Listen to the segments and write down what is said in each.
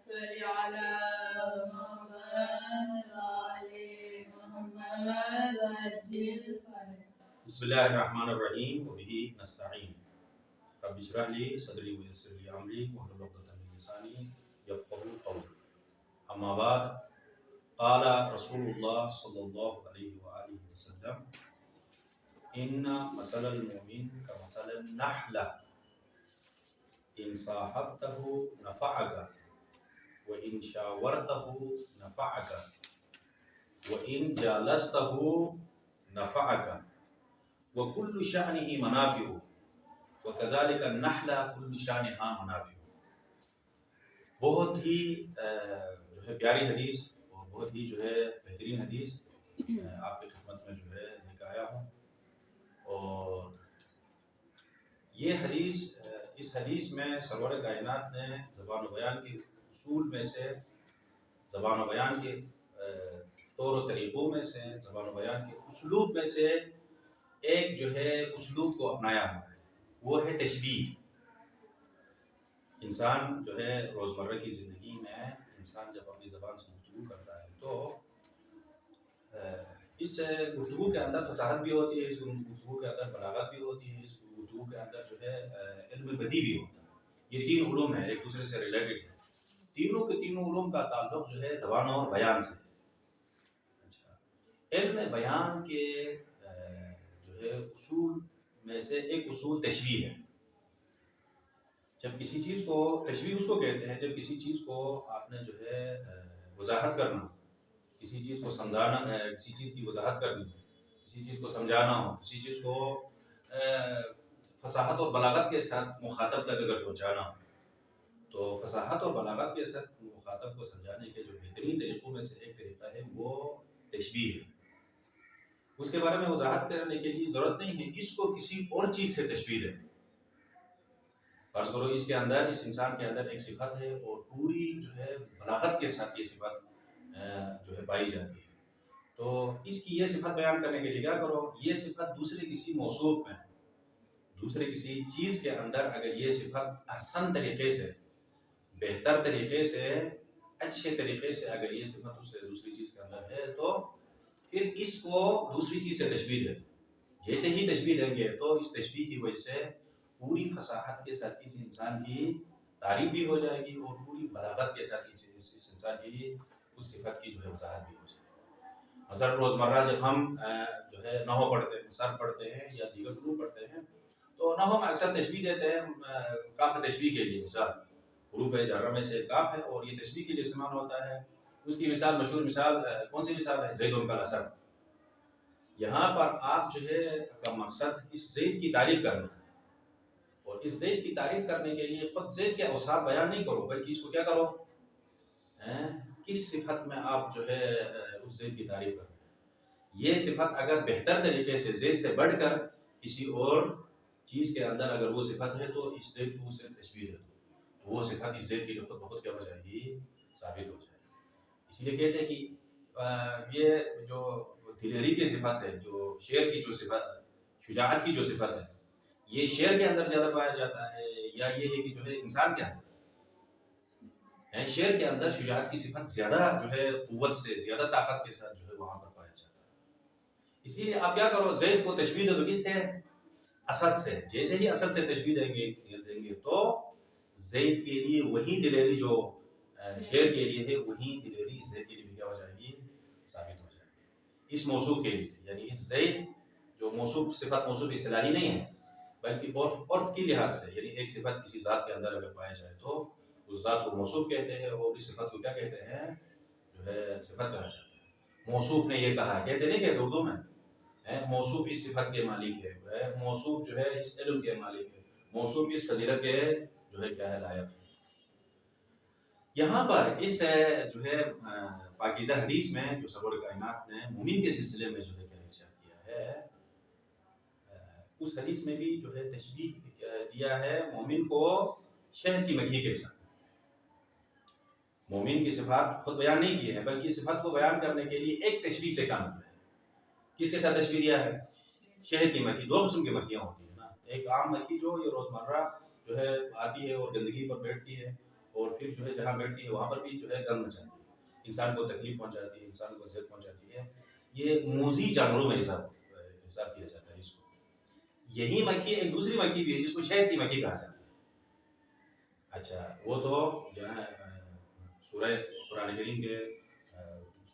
صل على محمد وآل محمد وعجل فرج. بسم اللہ الرحمن الرحیم وبہ نستعین رب اشرح لی صدری ویسر لی امری واحلل عقدۃ من لسانی یفقهوا قولی. اما بعد، قال رسول اللہ صلی اللہ علیہ وآلہ وسلم: ان مثل المؤمن کمثل النحلہ ان صاحبته نفعك وان شاورته نفعك وان جالسته نفعك وكل شأنه منافع وكذلك النحل كل شأنها منافع. بہت ہی جو ہے پیاری حدیث اور بہت ہی جو ہے بہترین حدیث آپ کی خدمت میں جو ہے لے کے آیا ہوں. اور یہ حدیث، اس حدیث میں سرور کائنات نے زبان و بیان کے اصول میں سے، زبان و بیان کے طور و طریقوں میں سے، زبان و بیان کے اسلوب میں سے ایک جو ہے اسلوب کو اپنایا ہوا ہے، وہ ہے تشبیہ. انسان جو ہے روزمرہ کی زندگی میں انسان جب اپنی زبان سے گفتگو کرتا ہے تو اس گفتگو کے اندر فصاحت بھی ہوتی ہے، اس گفتگو کے اندر بلاغت بھی ہوتی ہے، اس گفتگو کے اندر جو ہے علم بدیع بھی ہوتا ہے. یہ تین علوم ہیں، ایک دوسرے سے ریلیٹڈ ہیں. تینوں کے تینوں علوم کا تعلق جو ہے زبان اور بیان سے. اچھا، علم بیان کے جو ہے اصول میں سے ایک اصول تشبیہ ہے. جب کسی چیز کو تشبیہ اس کو کہتے ہیں جب کسی چیز کو آپ نے جو ہے وضاحت کرنا، کسی چیز کو سمجھانا، کسی چیز کی وضاحت کرنی، کسی چیز کو سمجھانا ہو، کسی چیز کو فصاحت اور بلاغت کے ساتھ مخاطب تک اگر پہنچانا ہو، تو فصاحت اور بلاغت کے ساتھ مخاطب کو سمجھانے کے جو بہترین طریقوں میں سے ایک طریقہ ہے وہ تشبیہ ہے. اس کے بارے میں وضاحت کرنے کے لیے ضرورت نہیں ہے اس کو کسی اور چیز سے تشبیہ دے. فرض کرو اس کے اندر، اس انسان کے اندر ایک صفت ہے اور پوری جو ہے بلاغت کے ساتھ یہ صفت جو ہے پائی جاتی ہے، تو اس کی یہ صفت بیان کرنے کے لیے کیا کرو، یہ صفت دوسرے کسی موصوف میں، دوسرے کسی چیز کے اندر اگر یہ صفت احسن طریقے سے، بہتر طریقے سے، اچھے طریقے سے اگر یہ صفت اس سے دوسری چیز کے اندر ہے تو پھر اس کو دوسری چیز سے تشبیہ دے. جیسے ہی تشبیہ دیں گے تو اس تشبیہ کی وجہ سے پوری فصاحت کے ساتھ اس انسان کی تعریف بھی ہو جائے گی اور پوری بلاغت کے ساتھ اس انسان کی اس صفت کی جو ہے وضاحت بھی ہو جائے گی. مثلا روزمرہ جب ہم جو ہے نحو پڑھتے ہیں، صرف پڑھتے ہیں یا دیگر علوم پڑھتے ہیں تو نحو میں اکثر تشبیہ دیتے ہیں کاف تشبیہ کے لیے. مثال حروف جارہ میں سے کاف ہے اور یہ تشبیہ کے لیے استعمال ہوتا ہے. اس کی مثال، مشہور مثال کون سی مثال ہے؟ زید کا الاسد. یہاں پر آپ جو ہے کا مقصد اس زید کی تعریف کرنا ہے، اور اس زید کی تعریف کرنے کے لیے خود زید کے اوصاف بیان نہیں کرو بلکہ اس کو کیا کرو، کس صفت میں آپ جو ہے اس زید کی تعریف کرو. یہ صفت اگر بہتر طریقے سے زید سے بڑھ کر کسی اور چیز کے اندر اگر وہ صفت ہے تو اس زید کو اس سے تشبیہ دے دو، تو وہ صفت اس زید کے لیے خود بخود کیا ہو جائے گی، ثابت ہو جائے گی. اسی لیے کہتے ہیں کہ یہ جو دلیری کی صفت ہے، جو شعر کی جو صفت، شجاعت کی جو صفت ہے، یہ شعر کے اندر زیادہ پایا جاتا ہے یا یہ ہے کہ جو ہے انسان کے اندر شعر کے اندر شجاعت کی صفت زیادہ جو ہے قوت سے، زیادہ طاقت کے ساتھ جو ہے وہاں پر پایا جاتا ہے. اسی لیے آپ کیا کرو، زید کو تشبیہ دو کس سے؟ اسد سے. جیسے ہی اسد سے تشبیہ دیں گے تو زید کے لیے وہی دلیری جو شعر کے لیے ہے وہی دلیری زید کے لیے بھی کیا ہو جائے گی، ثابت ہو جائے گی. اس موصوف کے لیے، یعنی اس زید جو موصوف، صفت موصوف اصطلاحی نہیں ہے بلکہ عرف کی لحاظ سے، یعنی ایک صفت کسی ذات کے اندر اگر پایا جائے تو اس ذات کو موصوف کہتے ہیں اور اس صفت کو کیا کہتے ہیں، جو ہے صفت کہا جاتا ہے. موصوف نے یہ کہا، کہتے نہیں کہ اردو میں موصوف اس صفت کے مالک ہے، موصوف جو ہے اس علم کے مالک ہے، موصوف اس فضیلت کے جو ہے کیا ہے، لائق ہے. یہاں پر اس جو ہے پاکیزہ حدیث میں جو سرور کائنات نے مومن کے سلسلے میں جو ہے کیا ارشاد کیا ہے، اس حدیث میں بھی جو ہے تشبیہ دیا ہے مومن کو شہد کی مکھی کے ساتھ. مومن کی صفات خود بیان نہیں کی ہے بلکہ صفات کو بیان کرنے کے لیے ایک تشبیہ سے کام کیا ہے. کس کے ساتھ تشبیہ دیا ہے؟ شہد کی مکھی. دو قسم کی مکھیاں ہوتی ہیں نا، ایک عام مکھی جو یہ روزمرہ جو ہے آتی ہے اور گندگی پر بیٹھتی ہے، اور پھر جو ہے جہاں بیٹھتی ہے وہاں پر بھی جو ہے گند مچاتی ہے، انسان کو تکلیف پہنچاتی ہے، انسان کو اذیت پہنچاتی ہے. یہ موذی جانوروں میں حساب کیا جاتا ہے اس کو. یہی مکھی ایک دوسری مکھی بھی ہے جس کو شہد کی مکھی کہا جاتا ہے. اچھا وہ تو جو ہے سورہ قرآن کریم کے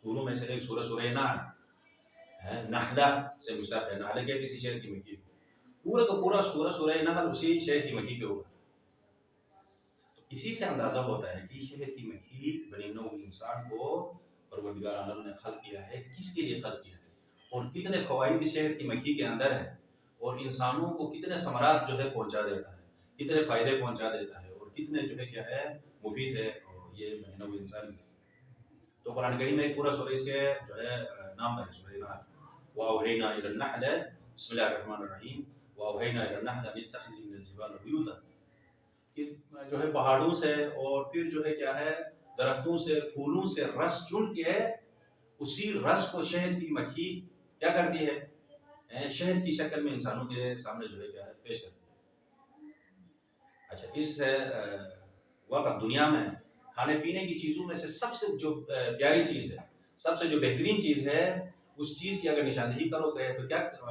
سوروں میں سے ایک سورہ نحل ہے، نحلہ سے مشتق ہے. نحلہ کیا کسی شہد کی مکھی کو، پورا کا پورا سورہ نحل اسی شہد کی مکھی کے اوپر. اسی سے اندازہ ہوتا ہے کہ شہد کی مکھی بنی نوع انسان کو پروردگار عالم نے خلق کیا ہے، کس کے لیے خلق کیا ہے، اور کتنے فوائد اس شہد کی مکھی کے اندر ہے، اور انسانوں کو کتنے ثمرات جو ہے پہنچا دیتا ہے، کتنے فائدے پہنچا دیتا ہے، اور کتنے جو ہے کیا ہے مفید ہے اور یہ بنی نوع انسان. تو قرآن کریم میں ایک پورا سورہ اس کے جو ہے نام ہے سورہ نحل. وَأَوْحَيْنَا إِلَى النَّحْلِ بسم اللہ الرحمن الرحیم وَأَوْحَيْنَا إِلَى النَّحْلِ أَنِ اتَّخِذِي مِنَ الْجِبَالِ بُيُوتًا. کہ جو ہے پہاڑوں سے اور پھر جو ہے کیا ہے درختوں سے پھولوں سے رس چن کے اسی رس کو شہد کی مکھی کیا کرتی ہے، شہد کی شکل میں انسانوں کے سامنے جو ہے کیا ہے پیش کرتی ہے. اچھا اس وقت دنیا میں کھانے پینے کی چیزوں میں سے سب سے جو پیاری چیز ہے، سب سے جو بہترین چیز ہے، اس چیز کی اگر نشاندہی کرو گے تو کیا جو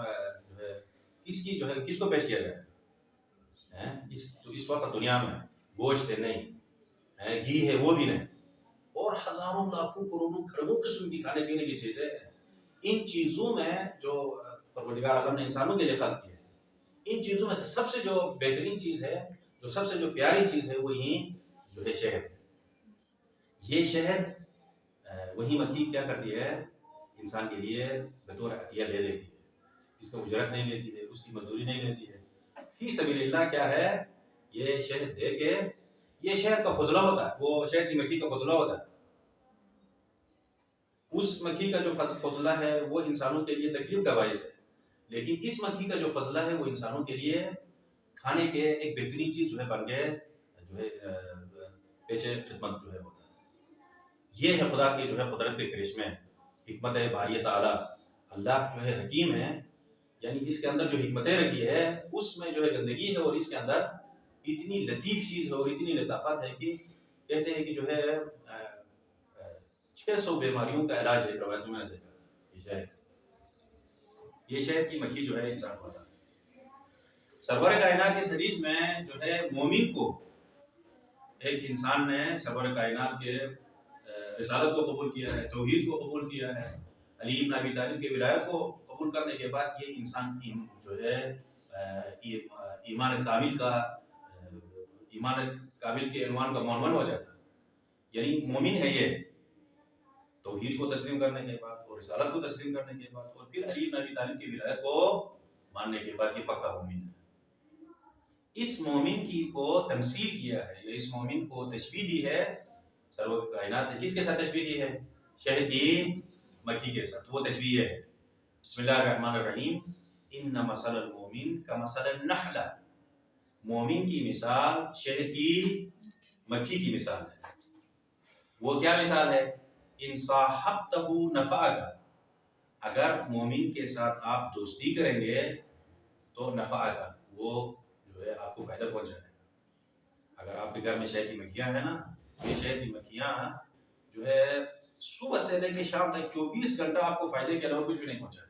ہے کس کی جو ہے کس کو پیش کیا جائے؟ اس وقت دنیا میں گوشت ہے نہیں، گھی ہے وہ بھی نہیں، اور ہزاروں لاکھوں کروڑوں کھربوں قسم کی کھانے پینے کی چیزیں ہیں. ان چیزوں میں جو پروردگار عالم نے انسانوں کے لیے خلق کیا ہے، ان چیزوں میں سے سب سے جو بہترین چیز ہے، جو سب سے جو پیاری چیز ہے، وہ یہی جو ہے شہد. یہ شہد وہی مکھی کیا کرتی ہے انسان کے لیے بطور عطیہ دے دیتی ہے. اس کو اجرت نہیں لیتی ہے، اس کی مزدوری نہیں لیتی ہے، فی سبیل اللہ کیا ہے یہ شہد دے کے. یہ شہد کا فضلہ ہوتا ہے، وہ شہد کی مکھی کا فضلہ ہوتا ہے. اس مکھی کا جو فضلہ ہے وہ انسانوں کے لیے تکلیف کا باعث ہے، لیکن اس مکھی کا جو فضلہ ہے وہ انسانوں کے لیے کھانے کے ایک بہترین چیز جو ہے بن کے جو ہے پیچھے خدمت جو ہے ہوتا ہے. یہ ہے خدا کے جو ہے قدرت کے کرشمے، حکمت ہے باری تعالیٰ. اللہ جو ہے حکیم ہے، یعنی اس کے اندر جو حکمتیں رکھی ہے اس میں جو ہے گندگی ہے، اور اس کے اندر اتنی لطیف چیز ہے اور اتنی لطافت ہے کہ کہتے ہیں کہ جو ہے 600 بیماریوں کا علاج ہے. روایت میں نے دیکھا یہ شہد کی مکھی جو ہے انسان کو ہوتا ہے. سرور کائنات اس حدیث میں جو ہے مومن کو، ایک انسان نے سرور کائنات کے رسالت کو قبول کیا ہے، توحید کو قبول کیا ہے، علی بن ابی طالب کے ولایت کو قبول کرنے کے بعد یہ انسان جو ہے ایمان کامل کے عنوان کا معنون ہو جاتا ہے. یعنی مومن ہے یہ توحید کو تسلیم کرنے کے بعد اور رسالت کو تسلیم کرنے کے بعد اور پھر علی بن ابی طالب کی ولایت کو ماننے کے بعد یہ پکا مومن ہے. اس مومن کی کو تمثیل کیا ہے، یا اس مومن کو تشبیہ دی ہے سرور کائنات نے کس کے ساتھ تشبیہ دی ہے؟ شہد کی مکھی کے ساتھ. وہ تشبیہ ہے بسم اللہ الرحمن الرحیم ان مثل المومن کمثل النحلہ. مومن کی مثال شہد کی مکھی کی مثال ہے. وہ کیا مثال ہے؟ ان صاحبتہ نفعک، اگر مومن کے ساتھ آپ دوستی کریں گے تو نفعک وہ جو ہے آپ کو فائدہ پہنچائے گا. اگر آپ کے گھر میں شہد کی مکھیاں ہیں نا، یہ شہد کی مکھیاں جو ہے صبح سے لے کے شام تک 24 گھنٹہ آپ کو فائدے کے علاوہ کچھ بھی نہیں پہنچا دے.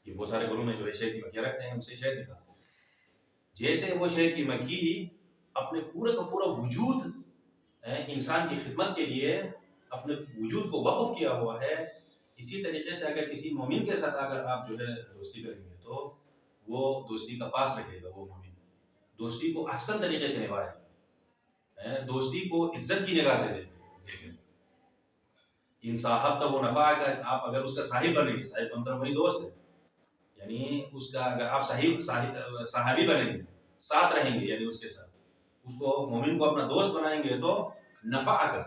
یہ بہت سارے گھروں میں جو ہے شہد کی مکھیاں رکھتے ہیں، ان سے شہد نکالتے ہیں. جیسے وہ شہد کی مکھی اپنے پورے کا پورا وجود انسان کی خدمت کے لیے اپنے وجود کو وقف کیا ہوا ہے، اسی طریقے سے اگر کسی مومن کے ساتھ اگر آپ جو ہے دوستی کریں گے تو وہ دوستی کا پاس رکھے گا. وہ مومن دوستی کو احسن طریقے سے نبھائے گا، دوستی کو عزت کی نگاہ سے دیکھے گا. ان صاحب تک وہ نفع کا آپ اگر اس کا صاحب بنیں گے، صاحب کا مطلب وہی دوست ہے، یعنی اس کا اگر آپ صحابی بنیں گے، ساتھ رہیں گے، یعنی اس کے ساتھ اس کو مومن کو اپنا دوست بنائیں گے تو نفع کا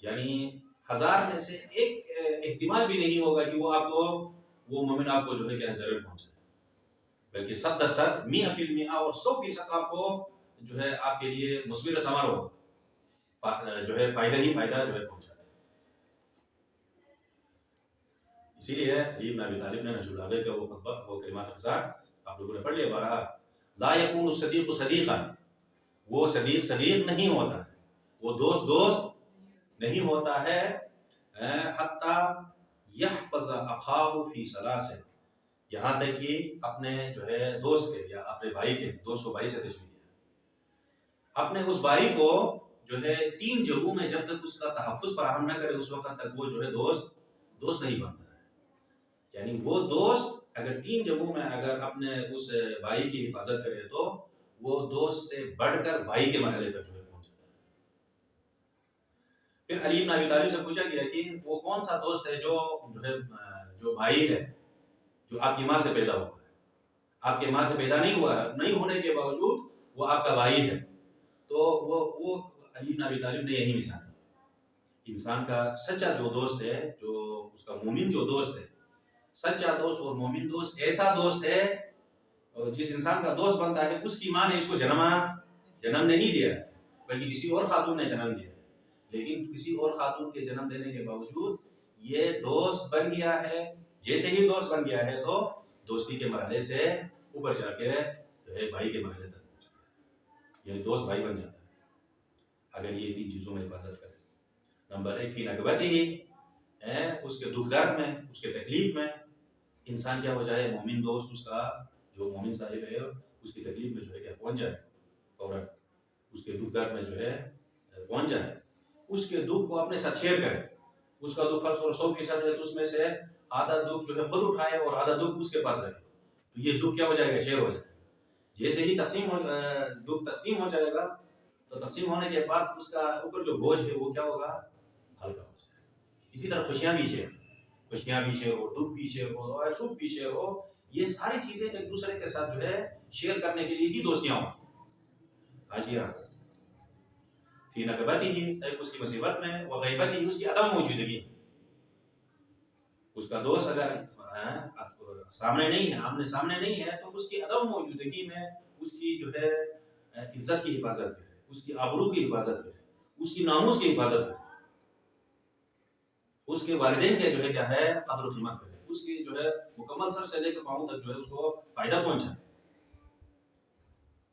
یعنی 1000 میں سے ایک احتمال بھی نہیں ہوگا کہ وہ آپ کو وہ مومن آپ کو جو ہے کیا ضرور پہنچائے، بلکہ 100% 100% اور 100% آپ کو جو ہے آپ کے لیے مثمر ثمر ہو جو ہے فائدہ ہی فائدہ جو ہے پہنچا ہے. اسی لیے علی بن ابی طالب نے نشر العقائد کا وہ خطبہ وہ کلمات اقصار آپ لوگوں نے پڑھ لیا بارہا. لا یکون الصدیق صدیقا، وہ صدیق صدیق نہیں ہوتا ہے، وہ دوست دوست نہیں ہوتا ہے، حتی یحفظ اخاہ فی ثلاث، یہاں تک کہ اپنے جو ہے دوست کے یا اپنے بھائی کے، دوست کو بھائی سے تشبیہ ہے، اپنے اس بھائی کو جو ہے 3 جگہوں میں جب تک اس کا تحفظ فراہم نہ کرے اس وقت تک وہ جو ہے دوست نہیں بنتا ہے۔ یعنی وہ دوست اگر 3 جگہوں میں اگر اپنے اس بھائی کی حفاظت کرے تو وہ دوست سے بڑھ کر بھائی کے مرحلے تک جو ہے پہنچ جاتا ہے۔ پھر علی بن ابی طالب سے پوچھا گیا کہ وہ کون سا دوست ہے جو بھائی ہے، جو آپ کی ماں سے پیدا ہوا ہے، آپ کے ماں سے پیدا نہیں ہوا ہے، نہیں ہونے کے باوجود وہ آپ کا بھائی ہے، تو وہ علی بن ابی طالب نے یہی مثال دی۔ انسان کا سچا جو دوست ہے، جو اس کا مومن جو دوست ہے، سچا دوست اور مومن دوست ایسا دوست ہے جس انسان کا دوست بنتا ہے اس کی ماں نے اس کو جنم نہیں دیا ہے بلکہ کسی اور خاتون نے جنم دیا ہے، لیکن کسی اور خاتون کے جنم دینے کے باوجود یہ دوست بن گیا ہے۔ جیسے ہی دوست بن گیا ہے تو دوستی کے مرحلے سے اوپر جا کے جو ہے بھائی کے مرحلے تک پہنچ گیا، یعنی دوست بھائی بن جاتا ہے اگر یہ 3 چیزوں میں حفاظت کرے۔ نمبر 1 فی نکبتہ، اس کے دکھ درد میں، اس کے تکلیف میں انسان کیا ہو جائے، مومن دوست اس کا جو مومن صاحب ہے اس کی تکلیف میں جو ہے کیا پہنچ جائے، فوراً اس کے دکھ درد میں جو ہے پہنچ جائے، اس کے دکھ کو اپنے ساتھ شیئر کرے۔ اس کا دکھ 100% ہے تو اس میں سے آدھا دکھ جو ہے خود اٹھائے اور آدھا دکھ اس کے پاس رکھے، تو یہ دکھ کیا ہو جائے گا، شیئر ہو جائے گا۔ جیسے ہی دکھ تقسیم ہو جائے گا تو تقسیم ہونے کے بعد اس کا اوپر جو بوجھ ہے وہ کیا ہوگا، ہلکا ہو جائے گا۔ اسی طرح خوشیاں بھی شیئر ہو، دکھ بھی شیئر ہو اور سکھ بھی شیئر ہو، یہ ساری چیزیں ایک دوسرے کے ساتھ جو ہے شیئر کرنے کے لیے ہی دوستیاں ہوتی ہیں۔ ہاں جی ہاں، فی نکبتہ، ایک اس کی مصیبت میں، وغیبتہ، اس کی عدم موجودگی، اس کا دوست اگر سامنے نہیں ہے، آمنے سامنے نہیں ہے تو اس کی عدم موجودگی میں اس کی جو ہے عزت کی حفاظت کرے، اس کی آبرو کی حفاظت کرے، اس کی ناموس کی حفاظت کرے، اس کے والدین کے جو ہے کیا ہے قدر و قیمت کرے، اس کی جو ہے مکمل سر سے لے کے پاؤں تک جو ہے اس کو فائدہ پہنچائے۔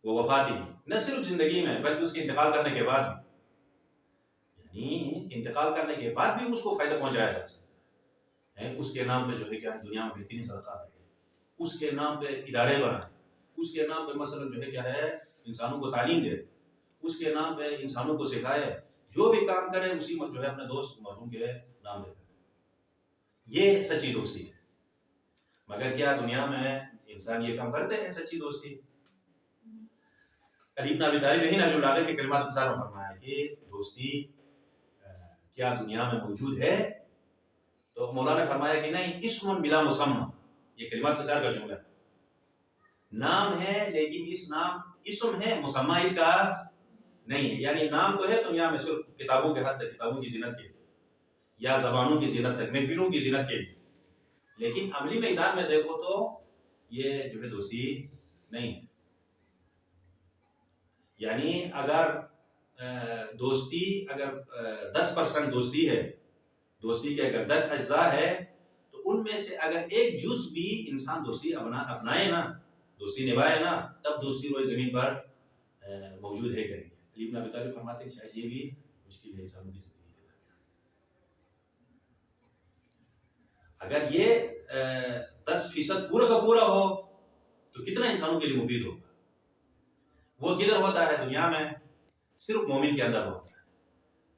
وہ وفاتی، نہ صرف زندگی میں بلکہ اس کے انتقال کرنے کے بعد بھی، یعنی انتقال کرنے کے بعد بھی اس کو فائدہ پہنچایا جا سکتا ہے۔ اس کے نام پہ جو ہے کیا ہے دنیا میں بہترین صدقات ہے، اس کے نام پہ ادارے بنائے، اس کے نام پہ مثلا جو ہے کیا ہے انسانوں کو تعلیم دے، اس کے نام پہ انسانوں کو سکھائے، جو بھی کام کرے اسی میں جو ہے اپنے دوست مرحوم کے نام دے کرے۔ یہ سچی دوستی ہے۔ مگر کیا دنیا میں انسان یہ کام کرتے ہیں سچی دوستی؟ علی بن ابی طالب یہی نہج البلاغہ کے کلمات انصار میں فرمایا کہ دوستی کیا دنیا میں موجود ہے؟ تو مولانا نے فرمایا کہ نہیں، اسم بلا مسمى، یہ کلمات انصار کا جملہ ہے، نام ہے لیکن اسم ہے، مسمى اس کا نہیں ہے۔ یعنی نام تو ہے دنیا میں صرف کتابوں کے حد تک، کتابوں کی زینت کے لیے یا زبانوں کی زینت تک، محفلوں کی زینت کے لیے، لیکن عملی میدان میں دیکھو تو یہ جو ہے دوستی نہیں ہے۔ یعنی اگر دوستی اگر 10% دوستی ہے، دوستی کے اگر 10 اجزاء ہے تو ان میں سے اگر ایک جز بھی انسان دوستی اپنائے نا، دوستی نبھائے نا، تب دوستی روئے زمین پر موجود ہے کہیں گے۔ علی بن ابی طالب فرماتے ہیں شاید یہ بھی مشکل ہے انسانوں کی زندگی کے درمیان۔ اگر یہ 10% پورا کا پورا ہو تو کتنا انسانوں کے لیے مفید ہوگا۔ وہ کدھر ہوتا ہے دنیا میں؟ صرف مومن کے اندر ہوتا ہے۔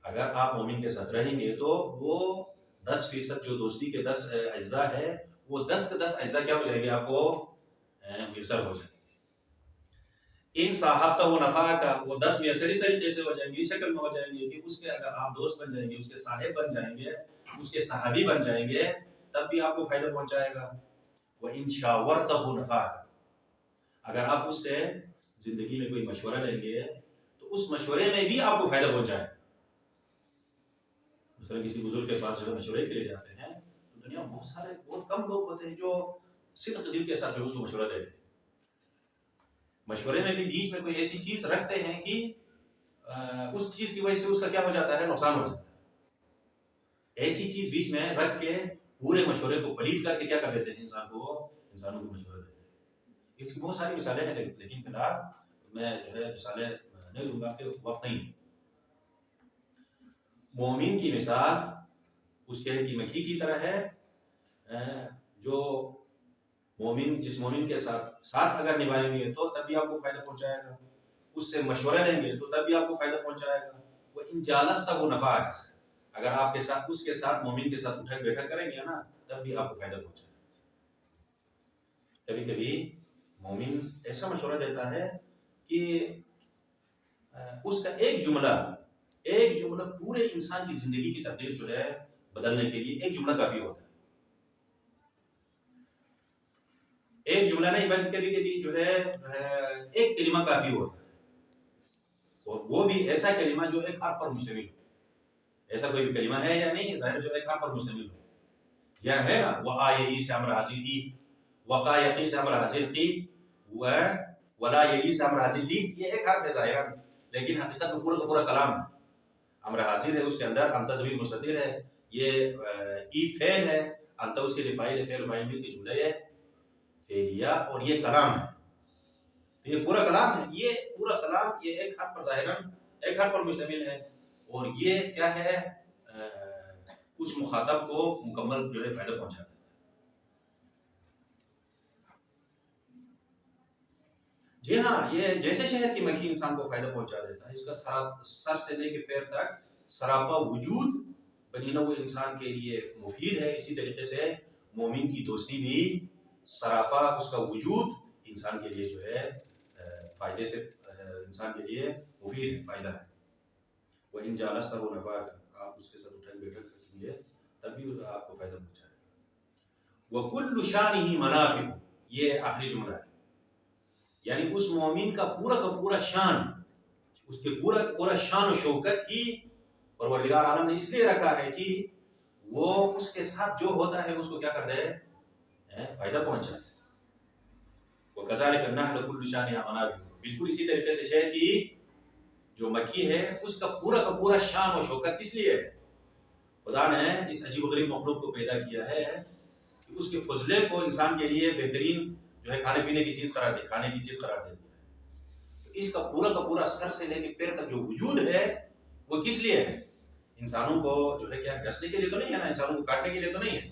اگر آپ مومن کے ساتھ رہیں گے تو وہ 10% جو دوستی کے 10 اجزاء ہے وہ 10 کے 10 اجزاء کیا ہو جائیں گے، آپ کو میسر ہو جائیں گے۔ ان صاحبتہ نفع کا وہ 10 میسر اس طریقے سے ہو جائیں گے، اس شکل میں ہو جائیں گے کہ اس کے اگر آپ دوست بن جائیں گے، اس کے صاحب بن جائیں گے، اس کے صحابی بن جائیں گے، تب بھی آپ کو فائدہ پہنچائے گا۔ وَإِن شَاوَرْتَهُ نَفَعَكَ، اگر آپ اس سے زندگی میں کوئی مشورہ لیں گے تو اس مشورے میں بھی آپ کو فائدہ پہنچائے گا۔ مثلا کسی بزرگ کے پاس جو مشورے کے لیے جاتے ہیں تو دنیا میں بہت کم لوگ ہوتے ہیں جو صدق دل کے ساتھ جو اس کو مشورہ دیتے ہیں۔ مشورے میں بھی بیچ میں کوئی ایسی چیز رکھتے ہیں کہ اس چیز کی وجہ سے اس کا کیا ہو جاتا ہے، نقصان ہو جاتا ہے۔ ایسی چیز بیچ میں رکھ کے پورے مشورے کو پلید کر کے کیا کر دیتے ہیں، انسانوں کو مشورہ دیتے ہیں۔ اس کی بہت ساری مثالیں ہیں، لیکن فی الحال میں جو ہے مثالیں نہیں دوں گا کہ وقت نہیں ہے۔ مومن کی مثال اس شہر کی مکھی کی طرح ہے، جو مومن جس مومن کے ساتھ اگر نبھائیں گے تو تب بھی آپ کو فائدہ پہنچائے گا، اس سے مشورہ لیں گے تو تب بھی آپ کو فائدہ پہنچائے گا۔ وہ ان جالس تک وہ نفع ہے، اگر آپ کے ساتھ اس کے ساتھ مومن کے ساتھ اٹھک بیٹھک کریں گے نا تب بھی آپ کو فائدہ پہنچائے گا۔ کبھی کبھی مومن ایسا مشورہ دیتا ہے کہ اس کا ایک جملہ پورے انسان کی زندگی کی تقدیر جو ہے بدلنے کے لیے ایک جملہ کافی ہوتا ہے۔ ایک جملہ نہیں بلکہ کبھی کبھی جو ہے ایک کلمہ کافی ہوتا ہے، اور وہ بھی ایسا کلمہ جو ایک حرف پر مشتمل ہو۔ ایسا کوئی بھی کلمہ ہے یا نہیں ظاہر جو ایک حرف پر مشتمل ہو، یا ہے نا وآئی سے امر حاضر ای، وقایقی سے امر حاضر قی، ولا یلی سے امر حاضر لی، یہ ایک حرف ہے ظاہرا، لیکن حقیقت میں پورا کا پورا کلام ہے۔ امر حاضر ہے، اس کے اندر انت ضمیر مستتر ہے، یہ ای فعل ہے، انت اس کے لیے فاعل ہے، فعل فاعل مل کے جملہ ہے فعلیہ، اور یہ کلام ہے۔ تو یہ پورا کلام ہے، یہ پورا کلام یہ ایک حرف پر ظاہراً ایک حرف پر مشتمل ہے، اور یہ کیا ہے اس مخاطب کو مکمل جو ہے فائدہ پہنچاتا ہے۔ جی ہاں، یہ جیسے شہد کی مکھی انسان کو فائدہ پہنچا دیتا ہے، اس کا سر سے لے کے پیر تک سراپا وجود بنی نوع انسان کے لیے مفید ہے، اسی طریقے سے مومن کی دوستی بھی سراپا اس کا وجود انسان کے لیے جو ہے فائدے سے انسان کے لیے مفید ہے، فائدہ ہے۔ وہ ان جالس تک وہ نفع کا، آپ اس کے ساتھ اٹھک بیٹھک کریں گے تب بھی آپ کو فائدہ پہنچائے گا۔ وَكُلُّ شَانِهِ مَنَافِعُ، یہ آخری جملہ ہے، یعنی اس مومن کا پورا شان، اس کے پورا شان و شوکت ہی پروردگار عالم نے اس لیے رکھا ہے کہ وہ اس کے ساتھ جو ہوتا ہے اس کو کیا کر دے، فائدہ پہنچائے۔ وَكَذَلِكَ النَّحْلُ كُلُّ شَانِهَا مَنَافِعُ، بالکل اسی طریقے سے شہد کی جو مکھی ہے اس کا پورا شان و شوکت اس لیے ہے، خدا نے اس عجیب و غریب مخلوق کو پیدا کیا ہے کہ اس کے فضلے کو انسان کے لیے بہترین جو ہے کھانے پینے کی چیز قرار دے، کھانے کی چیز قرار دے دیا ہے۔ تو اس کا پورا سر سے لے کے پیر تک جو وجود ہے وہ کس لیے ہے؟ انسانوں کو جو ہے کیا ڈسنے کے لیے تو نہیں ہے نا، انسانوں کو کاٹنے کے لیے تو نہیں ہے،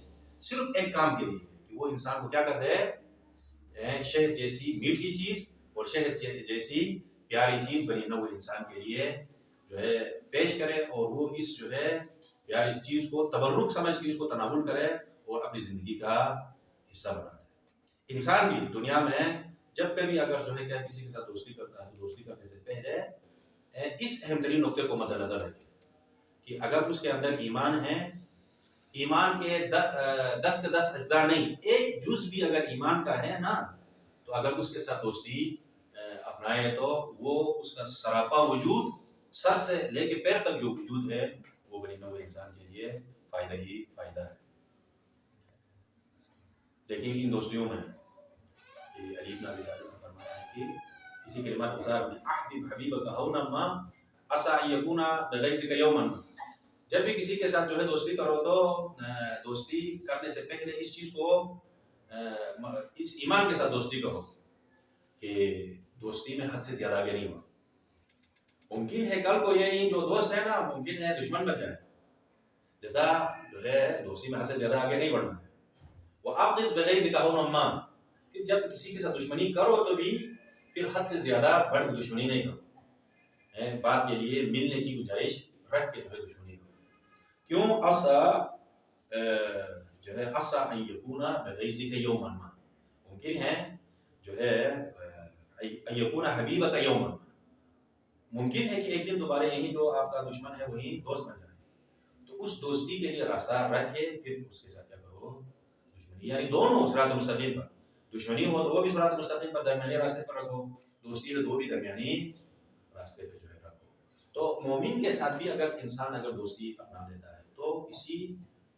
صرف ایک کام کے لیے کہ وہ انسان کو کیا کر دے، شہد جیسی میٹھی چیز اور شہد جیسی پیاری چیز بنی نوع انسان کے لیے جو ہے پیش کرے، اور وہ اس جو ہے پیاری چیز کو تبرک سمجھ کے اس کو تناول کرے اور اپنی زندگی کا حصہ بنا دے۔ انسان بھی دنیا میں جب کبھی اگر جو ہے کیا کسی کے ساتھ دوستی کرتا ہے تو دوستی کرنے سے پہلے اس اہم ترین نقطے کو مد نظر رکھے کہ اگر اس کے اندر ایمان ہے، ایمان کے 10 کے 10 اجزاء نہیں، ایک جز بھی اگر ایمان کا ہے نا، تو اگر اس کے ساتھ دوستی اپنائے تو وہ اس کا سراپا وجود سر سے لے کے پیر تک جو وجود ہے وہ بنی نوع انسان کے لیے فائدہ ہی فائدہ ہے۔ لیکن ان دوستیوں میں علی بن ابی طالب نے فرمایا ہے کہ اسی کلمات انصار میں احبب حبیبک ہونا ما عسى ان يكون بغيظك يوما، جب بھی کسی کے ساتھ جو ہے دوستی کرو تو دوستی کرنے سے پہلے اس چیز کو اس ایمان کے ساتھ دوستی کرو کہ دوستی میں حد سے زیادہ آگے نہیں ہو۔ ممکن ہے کل کو یہی جو دوست ہے نا ممکن ہے دشمن بن جائے، لذا جو ہے دوستی میں حد سے زیادہ آگے نہیں بڑھنا ہے۔ وَأَبْغِضْ بِغَيْظِكَ هُوَ مَا، کہ جب کسی کے ساتھ دشمنی کرو تو بھی پھر حد سے زیادہ بڑھ کے دشمنی نہیں کرو، بات کے لیے ملنے کی گنجائش رکھ کے جو ہے دشمنی کرو۔ کیوں؟ جو ہے عَسَىٰ أَن يَكُونَ بِغَيْظِكَ يَوْمًا مَا، ممکن ہے جو ہے أَن يَكُونَ حَبِيبَكَ يَوْمًا، ممکن ہے کہ ایک دن دوبارہ یہی جو آپ کا دشمن ہے وہی دوست بن جائے، تو اس دوستی کے لیے راستہ رکھ کے پھر اس کے ساتھ کیا کرو، دشمنی، یعنی دونوں صراط مستقیم پر، دشمنی ہو تو وہ بھی صراط مستقیم پر درمیانی راستے پر رکھو، دوستی ہے تو وہ بھی درمیانی راستے پہ جو ہے رکھو۔ تو مومن کے ساتھ بھی اگر انسان اگر دوستی اپنا لیتا ہے تو اسی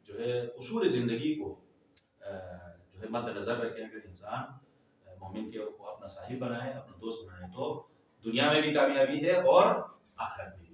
جو ہے اصول زندگی کو جو ہے مد نظر رکھے، اگر انسان مومن کو اپنا صاحب بنائے، اپنا دوست بنائے تو دنیا میں بھی کامیابی ہے اور آخرت میں